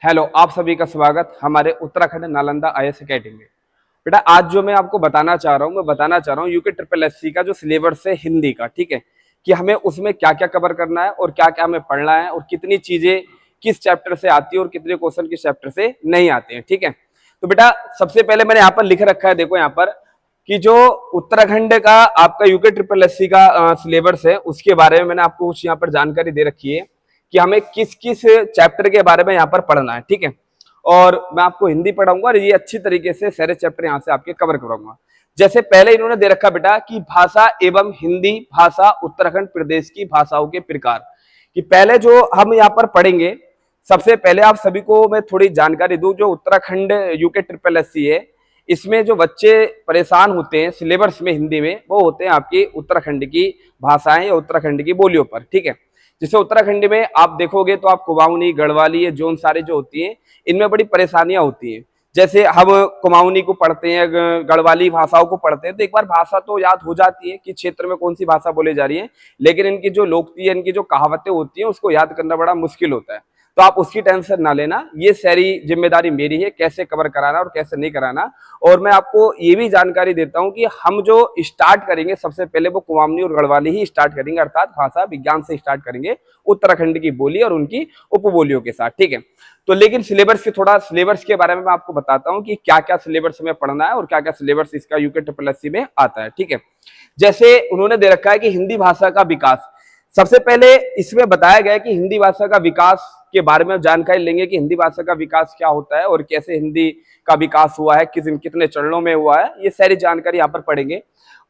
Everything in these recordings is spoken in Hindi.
हेलो, आप सभी का स्वागत हमारे उत्तराखंड नालंदा आईएएस एकेडमी में। बेटा आज जो मैं आपको बताना चाह रहा हूँ, मैं बताना चाह रहा हूँ यूके ट्रिपल एससी का जो सिलेबस है हिंदी का, ठीक है, कि हमें उसमें क्या क्या कवर करना है और क्या क्या हमें पढ़ना है और कितनी चीजें किस चैप्टर से आती है और कितने क्वेश्चन किस चैप्टर से नहीं आते हैं, ठीक है। तो बेटा सबसे पहले मैंने यहाँ पर लिख रखा है, देखो यहाँ पर कि जो उत्तराखंड का आपका यूके ट्रिपल एससी का सिलेबस है उसके बारे में मैंने आपको कुछ यहाँ पर जानकारी दे रखी है कि हमें किस किस चैप्टर के बारे में यहाँ पर पढ़ना है, ठीक है। और मैं आपको हिंदी पढ़ाऊंगा और ये अच्छी तरीके से सारे चैप्टर यहाँ से आपके कवर कराऊंगा। जैसे पहले इन्होंने दे रखा बेटा कि भाषा एवं हिंदी भाषा उत्तराखंड प्रदेश की भाषाओं के प्रकार, कि पहले जो हम यहाँ पर पढ़ेंगे, सबसे पहले आप सभी को मैं थोड़ी जानकारी दूं, जो उत्तराखंड यूके ट्रिपल एससी है इसमें जो बच्चे परेशान होते हैं सिलेबस में हिंदी में, वो होते हैं आपकी उत्तराखंड की भाषाएं या उत्तराखंड की बोलियों पर, ठीक है। जैसे उत्तराखंड में आप देखोगे तो आप कुमाऊनी, गढ़वाली, ये जोन सारे जो होती हैं इनमें बड़ी परेशानियां होती हैं। जैसे हम कुमाऊनी को पढ़ते हैं, गढ़वाली भाषाओं को पढ़ते हैं तो एक बार भाषा तो याद हो जाती है कि क्षेत्र में कौन सी भाषा बोली जा रही है, लेकिन इनकी जो लोकती है, इनकी जो कहावतें होती हैं उसको याद करना बड़ा मुश्किल होता है। तो आप उसकी टेंशन ना लेना, ये सारी जिम्मेदारी मेरी है कैसे कवर कराना और कैसे नहीं कराना। और मैं आपको ये भी जानकारी देता हूं कि हम जो स्टार्ट करेंगे सबसे पहले वो कुमाऊनी और गढ़वाली ही स्टार्ट करेंगे, अर्थात भाषा विज्ञान से स्टार्ट करेंगे उत्तराखंड की बोली और उनकी उपबोलियों के साथ, ठीक है। तो लेकिन सिलेबस के बारे में मैं आपको बताता हूं कि क्या क्या सिलेबस में पढ़ना है और क्या क्या सिलेबस इसका यूके ट्रिपल एससी में आता है, ठीक है। जैसे उन्होंने दे रखा है कि हिंदी भाषा का विकास, सबसे पहले इसमें बताया गया है कि हिंदी भाषा का विकास के बारे में जानकारी लेंगे कि हिंदी भाषा का विकास क्या होता है और कैसे हिंदी का विकास हुआ है, कितने चरणों में हुआ है, ये सारी जानकारी यहाँ पर पढ़ेंगे।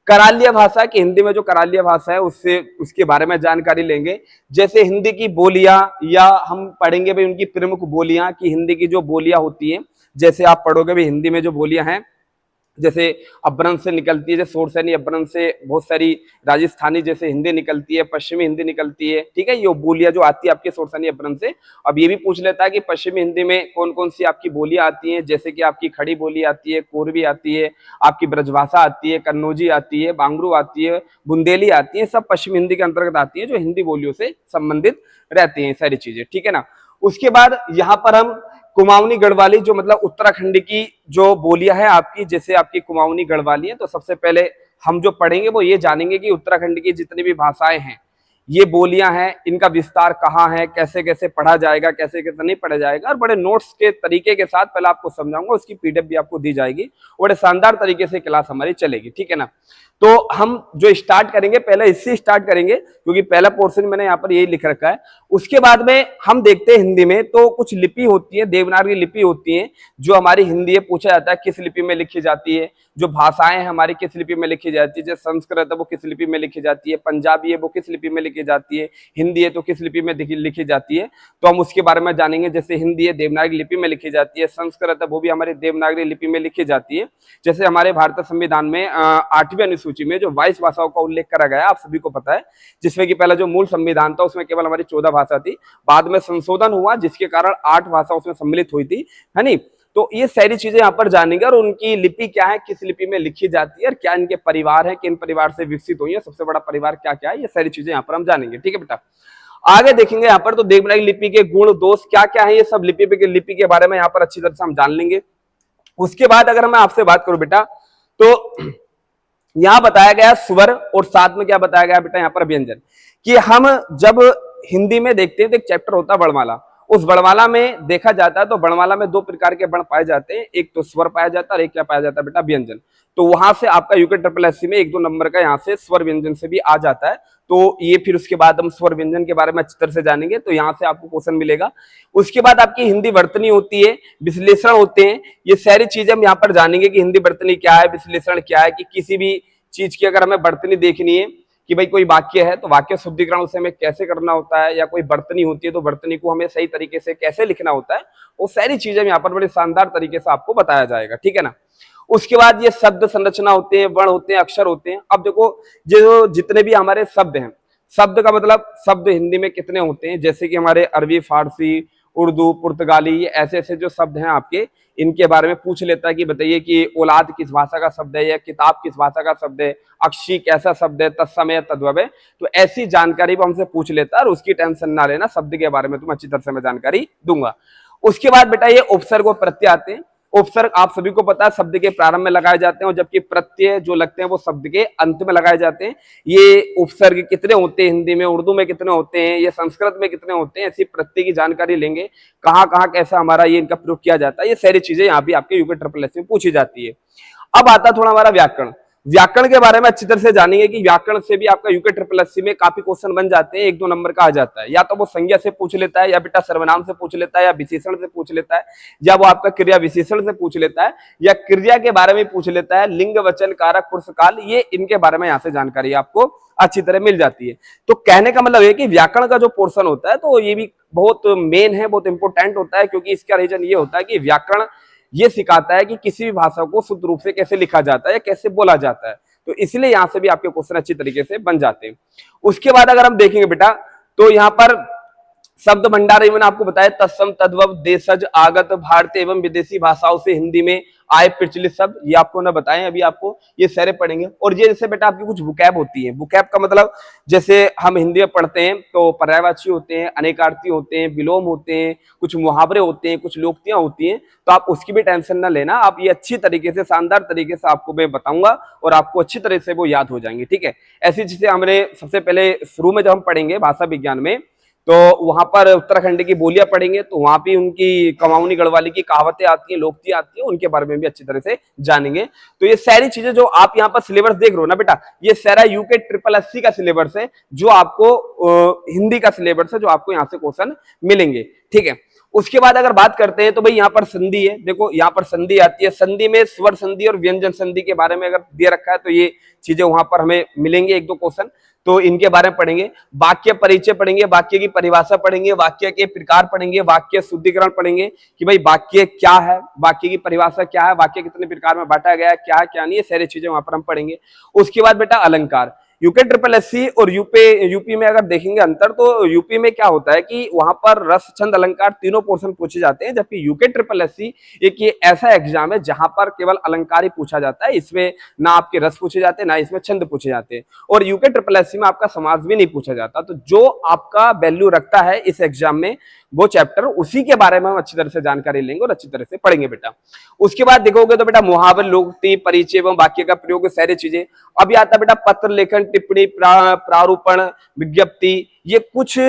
करालिया भाषा की, हिंदी में जो करालिया भाषा है उसके बारे में जानकारी लेंगे। जैसे हिंदी की बोलियां, या हम पढ़ेंगे भाई उनकी प्रमुख बोलियां, कि हिंदी की जो बोलियां होती हैं, जैसे आप पढ़ोगे भाई हिंदी में जो बोलियां हैं, जैसे अभ्रंश से निकलती है, जैसे सोरसैनी अभ्रंश से बहुत सारी राजस्थानी जैसे हिंदी निकलती है, पश्चिमी हिंदी निकलती है, ठीक है। ये बोलियां जो आती है आपके सोरसैनी अभ्रंश से। अब ये भी पूछ लेता है कि पश्चिमी हिंदी में कौन कौन सी आपकी बोलियां आती हैं, जैसे कि आपकी खड़ी बोली आती है, कोरवी आती है, आपकी ब्रजभाषा आती है, कन्नौजी आती है, बांगरू आती है, बुंदेली आती है, सब पश्चिमी हिंदी के अंतर्गत आती है जो हिंदी बोलियों से संबंधित रहती हैं सारी चीजें, ठीक है ना। उसके बाद यहाँ पर हम कुमाऊनी गढ़वाली, जो मतलब उत्तराखंड की जो बोलियां हैं आपकी, जैसे आपकी कुमाऊनी गढ़वाली है, तो सबसे पहले हम जो पढ़ेंगे वो ये जानेंगे कि उत्तराखंड की जितनी भी भाषाएं हैं, ये बोलियां हैं, इनका विस्तार कहाँ है, कैसे कैसे पढ़ा जाएगा, कैसे कैसे नहीं पढ़ा जाएगा, और बड़े नोट्स के तरीके के साथ पहले आपको समझाऊंगा, उसकी पीडीएफ भी आपको दी जाएगी। बड़े शानदार तरीके से क्लास हमारी चलेगी, ठीक है ना। तो हम जो स्टार्ट करेंगे पहले इससे स्टार्ट करेंगे, क्योंकि पहला पोर्शन मैंने यहाँ पर यही लिख रखा है। उसके बाद में हम देखते हैं हिंदी में तो कुछ लिपि होती है, देवनागरी लिपि होती है जो हमारी हिंदी है, पूछा जाता है किस लिपि में लिखी जाती है। जो भाषाएं हैं हमारी किस लिपि में लिखी जाती है, जैसे संस्कृत है वो किस लिपि में लिखी जाती है, पंजाबी है वो किस लिपि में लिखी जाती है, हिंदी है तो किस लिपि में लिखी जाती है, तो हम उसके बारे में जानेंगे। जैसे हिंदी है देवनागरी लिपि में लिखी जाती है, संस्कृत है वो भी हमारी देवनागरी लिपि में लिखी जाती है। जैसे हमारे भारतीय संविधान में 8वीं अनुसूची में जो 22 भाषाओं का उल्लेख करा गया, आप सभी को पता है, जिसमें कि पहला जो मूल संविधान था उसमें केवल हमारी 14 भाषा थी, बाद में संशोधन हुआ जिसके कारण 8 भाषा उसमें सम्मिलित हुई थी, है नी। तो ये सारी चीजें यहाँ पर जानेंगे, और उनकी लिपि क्या है, किस लिपि में लिखी जाती है, और क्या इनके परिवार है, किन परिवार से विकसित हुई है, सबसे बड़ा परिवार क्या क्या है, ये सारी चीजें यहाँ पर हम जानेंगे, ठीक है बेटा। आगे देखेंगे यहाँ पर तो देवनागरी लिपि के गुण दोष क्या क्या है, ये सब लिपि के बारे में यहाँ पर अच्छी तरह से हम जान लेंगे। उसके बाद अगर मैं आपसे बात करूं बेटा, तो यहां बताया गया स्वर, और साथ में क्या बताया गया बेटा यहाँ पर व्यंजन, कि हम जब हिंदी में देखते हैं तो एक चैप्टर होता है वर्णमाला, उस वर्णमाला में देखा जाता है तो वर्णमाला में 2 प्रकार के वर्ण पाए जाते हैं, एक तो स्वर पाया जाता है और एक क्या पाया जाता है बेटा, व्यंजन। तो वहां से आपका यूके ट्रिपल एससी में 1-2 नंबर का यहाँ से स्वर व्यंजन से भी आ जाता है। तो ये फिर उसके बाद हम स्वर व्यंजन के बारे में अच्छी तरह से जानेंगे, तो यहाँ से आपको क्वेश्चन मिलेगा। उसके बाद आपकी हिंदी वर्तनी होती है, विश्लेषण होते हैं, ये सारी चीजें हम यहाँ पर जानेंगे कि हिंदी वर्तनी क्या है, विश्लेषण क्या है, कि किसी भी चीज की अगर हमें वर्तनी देखनी है कि भाई कोई वाक्य है तो वाक्य शुद्धिकरण उसे हमें कैसे करना होता है, या कोई वर्तनी होती है तो वर्तनी को हमें सही तरीके से कैसे लिखना होता है, वो सारी चीजें यहाँ पर बड़े शानदार तरीके से आपको बताया जाएगा, ठीक है ना। उसके बाद ये शब्द संरचना होते हैं, वर्ण होते हैं, अक्षर होते हैं। अब देखो जो जितने भी हमारे शब्द हैं, शब्द का मतलब शब्द हिंदी में कितने होते हैं, जैसे कि हमारे अरबी, फारसी, उर्दू, पुर्तगाली, ये ऐसे ऐसे जो शब्द हैं आपके, इनके बारे में पूछ लेता है कि बताइए कि औलाद किस भाषा का शब्द है, या किताब किस भाषा का शब्द है, अक्षी कैसा शब्द है, तत्समय, तद्भव। तो ऐसी जानकारी वो हमसे पूछ लेता है, और उसकी टेंशन ना लेना, शब्द के बारे में तुम अच्छी तरह से मैं जानकारी दूंगा। उसके बाद बेटा ये उपसर्ग और प्रत्यय आते हैं। उपसर्ग आप सभी को पता है शब्द के प्रारंभ में लगाए जाते हैं, और जबकि प्रत्यय जो लगते हैं वो शब्द के अंत में लगाए जाते हैं। ये उपसर्ग कितने होते हैं हिंदी में, उर्दू में कितने होते हैं, ये संस्कृत में कितने होते हैं, ऐसी प्रत्यय की जानकारी लेंगे, कहाँ कहाँ कैसा हमारा ये इनका प्रयोग किया जाता है, ये सारी चीजें यहाँ भी आपके यूके ट्रिपल एस में पूछी जाती है। अब आता थोड़ा हमारा व्याकरण। व्याकरण के बारे में अच्छी तरह से जानेंगे कि व्याकरण से भी आपका यूके ट्रिपल एस में काफी क्वेश्चन बन जाते हैं, 1-2 नंबर का आ जाता है। या तो वो संज्ञा से पूछ लेता है, या बेटा सर्वनाम से पूछ लेता है, या विशेषण से पूछ लेता है, या वो आपका क्रिया विशेषण से पूछ लेता है, या क्रिया के बारे में पूछ लेता है, लिंग वचन कारक पुरुष काल, ये इनके बारे में यहाँ से जानकारी आपको अच्छी तरह मिल जाती है। तो कहने का मतलब है कि व्याकरण का जो पोर्शन होता है तो ये भी बहुत मेन है, बहुत इंपॉर्टेंट होता है, क्योंकि इसका रीजन ये होता है कि व्याकरण ये सिखाता है कि किसी भी भाषा को शुद्ध रूप से कैसे लिखा जाता है या कैसे बोला जाता है। तो इसलिए यहां से भी आपके क्वेश्चन अच्छी तरीके से बन जाते हैं। उसके बाद अगर हम देखेंगे बेटा तो यहाँ पर शब्द भंडार मैंने आपको बताया तत्सम तद्भव देशज आगत भारतीय एवं विदेशी भाषाओं से हिंदी में आए प्रचलित शब्द, ये आपको ना बताएं, अभी आपको ये सारे पढ़ेंगे। और ये जैसे बेटा आपकी कुछ वोकैब होती है, वोकैब का मतलब जैसे हम हिंदी में पढ़ते हैं तो पर्यायवाची होते हैं, अनेकार्थी होते हैं, विलोम होते हैं, कुछ मुहावरे होते हैं, कुछ लोकोक्तियां होती हैं, तो आप उसकी भी टेंशन ना लेना। आप ये अच्छी तरीके से शानदार तरीके से आपको मैं बताऊंगा और आपको अच्छी तरह से वो याद हो जाएंगे, ठीक है। ऐसी चीजें हमने सबसे पहले शुरू में जब हम पढ़ेंगे भाषा विज्ञान में तो वहां पर उत्तराखंड की बोलियां पढ़ेंगे तो वहां भी उनकी कमाऊनी गढ़वाली की कहावतें आती हैं, लोकोक्तियां आती हैं, उनके बारे में भी अच्छी तरह से जानेंगे। तो ये सारी चीजें जो आप यहाँ पर सिलेबस देख रहे हो ना बेटा, ये सारा यूके ट्रिपल एससी का सिलेबस है, जो आपको हिंदी का सिलेबस है, जो आपको यहाँ से क्वेश्चन मिलेंगे, ठीक है। उसके बाद अगर बात करते हैं तो भाई यहाँ पर संधि है, देखो यहाँ पर संधि आती है। संधि में स्वर संधि और व्यंजन संधि के बारे में अगर दे रखा है तो ये चीजें वहां पर हमें मिलेंगे 1-2 क्वेश्चन, तो इनके बारे में पढ़ेंगे। वाक्य परिचय पढ़ेंगे, वाक्य की परिभाषा पढ़ेंगे, वाक्य के प्रकार पढ़ेंगे, वाक्य शुद्धिकरण पढ़ेंगे कि भाई वाक्य क्या है, वाक्य की परिभाषा क्या है, वाक्य कितने प्रकार में बांटा गया है, क्या है क्या नहीं, ये सारी चीजें वहां पर हम पढ़ेंगे। उसके बाद बेटा अलंकार। यूके ट्रिपल एससी और यूपी में अगर देखेंगे अंतर, तो यूपी में क्या होता है कि वहां पर रस छंद अलंकार तीनों पोर्शन पूछे जाते हैं, जबकि यूके ट्रिपल एससी एक ये ऐसा एग्जाम है जहां पर केवल अलंकार ही पूछा जाता है। इसमें ना आपके रस पूछे जाते हैं, ना इसमें छंद पूछे जाते हैं, और यूके ट्रिपल एससी में आपका समास भी नहीं पूछा जाता। तो जो आपका वैल्यू रखता है इस एग्जाम में वो चैप्टर, उसी के बारे में हम अच्छी तरह से जानकारी लेंगे और अच्छी तरह से पढ़ेंगे बेटा। उसके बाद देखोगे तो बेटा मुहावरे, लोकोक्ति, परिचय एवं वाक्य का प्रयोग, सारी चीजें। अभी आता बेटा पत्र लेखन, टिप्पणी, प्रारूपण, विज्ञप्ति, ये कुछ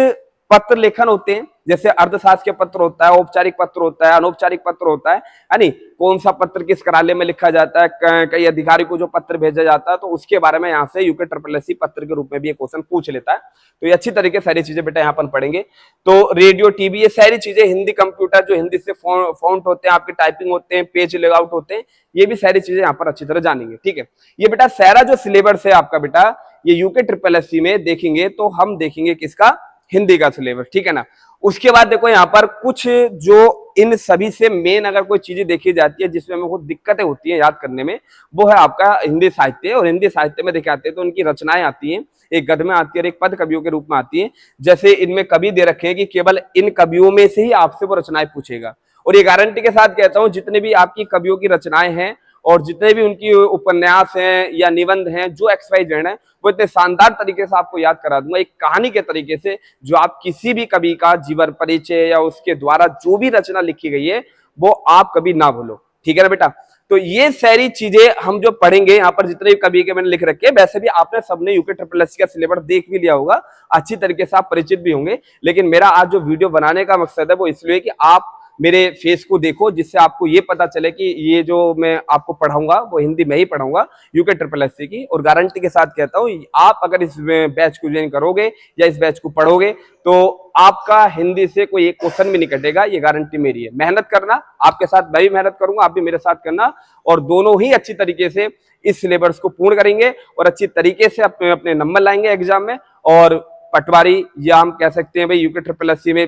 पत्र लेखन होते हैं, जैसे अर्थशास्त्र के पत्र होता है, औपचारिक पत्र होता है, अनौपचारिक पत्र होता है नहीं, कौन सा पत्र किस कार्यालय में लिखा जाता है, कई अधिकारी को जो पत्र भेजा जाता है, तो उसके बारे में यहाँ से यूके ट्रिपल एससी पत्र के रूप में भी ये क्वेश्चन पूछ लेता है। तो ये अच्छी तरीके सारी चीजें बेटा यहाँ पर पढ़ेंगे। तो रेडियो, टीवी, ये सारी चीजें, हिंदी कंप्यूटर, जो हिंदी से फॉन्ट होते हैं, आपके टाइपिंग होते हैं, पेज लेआउट होते हैं, ये भी सारी चीजें यहाँ पर अच्छी तरह जानेंगे, ठीक है। ये बेटा सारा जो सिलेबस है आपका बेटा, ये यूके ट्रिपल एससी में देखेंगे तो हम देखेंगे किसका, हिंदी का सिलेबस, ठीक है ना। उसके बाद देखो यहाँ पर कुछ जो इन सभी से मेन अगर कोई चीजें देखी जाती है जिसमें हमें बहुत दिक्कतें होती है याद करने में, वो है आपका हिंदी साहित्य। और हिंदी साहित्य में दिखाते हैं तो उनकी रचनाएं आती हैं, एक गद्य में आती है और एक पद कवियों के रूप में आती है। जैसे इनमें कवि दे रखे हैं कि केवल इन कवियों में से ही आपसे वो रचनाएं पूछेगा, और ये गारंटी के साथ कहता हूं जितने भी आपकी कवियों की रचनाएं हैं और जितने भी उनकी उपन्यास हैं या निबंध हैं, जो XYZ है, वो इतने शानदार तरीके से आपको याद करा दूंगा एक कहानी के तरीके से, जो आप किसी भी कवि का जीवन परिचय या उसके द्वारा जो भी रचना लिखी गई है वो आप कभी ना भूलो, ठीक है ना बेटा। तो ये सारी चीजें हम जो पढ़ेंगे यहाँ पर, जितने भी कवि के मैंने लिख रखे हैं, वैसे भी आपने सबने यूके ट्रिपल एससी का सिलेबस देख भी लिया होगा, अच्छी तरीके से आप परिचित भी होंगे। लेकिन मेरा आज जो वीडियो बनाने का मकसद है वो इसलिए कि आप मेरे फेस को देखो, जिससे आपको ये पता चले कि ये जो मैं आपको पढ़ाऊंगा वो हिंदी में ही पढ़ाऊंगा यूके ट्रिपल एससी की। और गारंटी के साथ कहता हूँ, आप अगर इस बैच को ज्वाइन करोगे या इस बैच को पढ़ोगे तो आपका हिंदी से कोई एक क्वेश्चन भी नहीं कटेगा, ये गारंटी मेरी है। मेहनत करना, आपके साथ मैं भी मेहनत करूंगा, आप भी मेरे साथ करना, और दोनों ही अच्छी तरीके से इस सिलेबस को पूर्ण करेंगे और अच्छी तरीके से अपने अपने नंबर लाएंगे एग्जाम में। और पटवारी, या हम कह सकते हैं भाई यूके ट्रिपल एससी में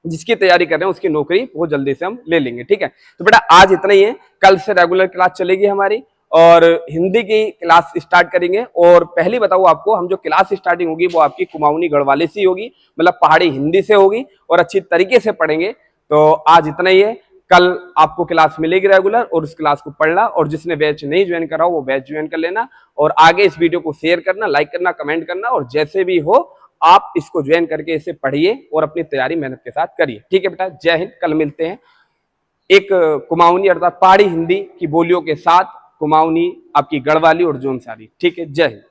जिसकी तैयारी कर रहे हैं उसकी नौकरी बहुत जल्दी से हम ले लेंगे, ठीक है। तो बेटा आज इतना ही है, कल से रेगुलर क्लास चलेगी हमारी और हिंदी की क्लास स्टार्ट करेंगे। और पहले बताऊं आपको, हम जो क्लास स्टार्टिंग होगी वो आपकी कुमाऊनी गढ़वाली से होगी, मतलब पहाड़ी हिंदी से होगी, और अच्छी तरीके से पढ़ेंगे। तो आज इतना ही है, कल आपको क्लास मिलेगी रेगुलर, और उस क्लास को पढ़ना, और जिसने बैच नहीं ज्वाइन करा हो वो बैच ज्वाइन कर लेना, और आगे इस वीडियो को शेयर करना, लाइक करना, कमेंट करना, और जैसे भी हो आप इसको ज्वाइन करके इसे पढ़िए और अपनी तैयारी मेहनत के साथ करिए। ठीक है बेटा, जय हिंद। कल मिलते हैं एक कुमाऊनी अर्थात पहाड़ी हिंदी की बोलियों के साथ, कुमाऊनी आपकी गढ़वाली और जोनसारी। ठीक है, जय हिंद।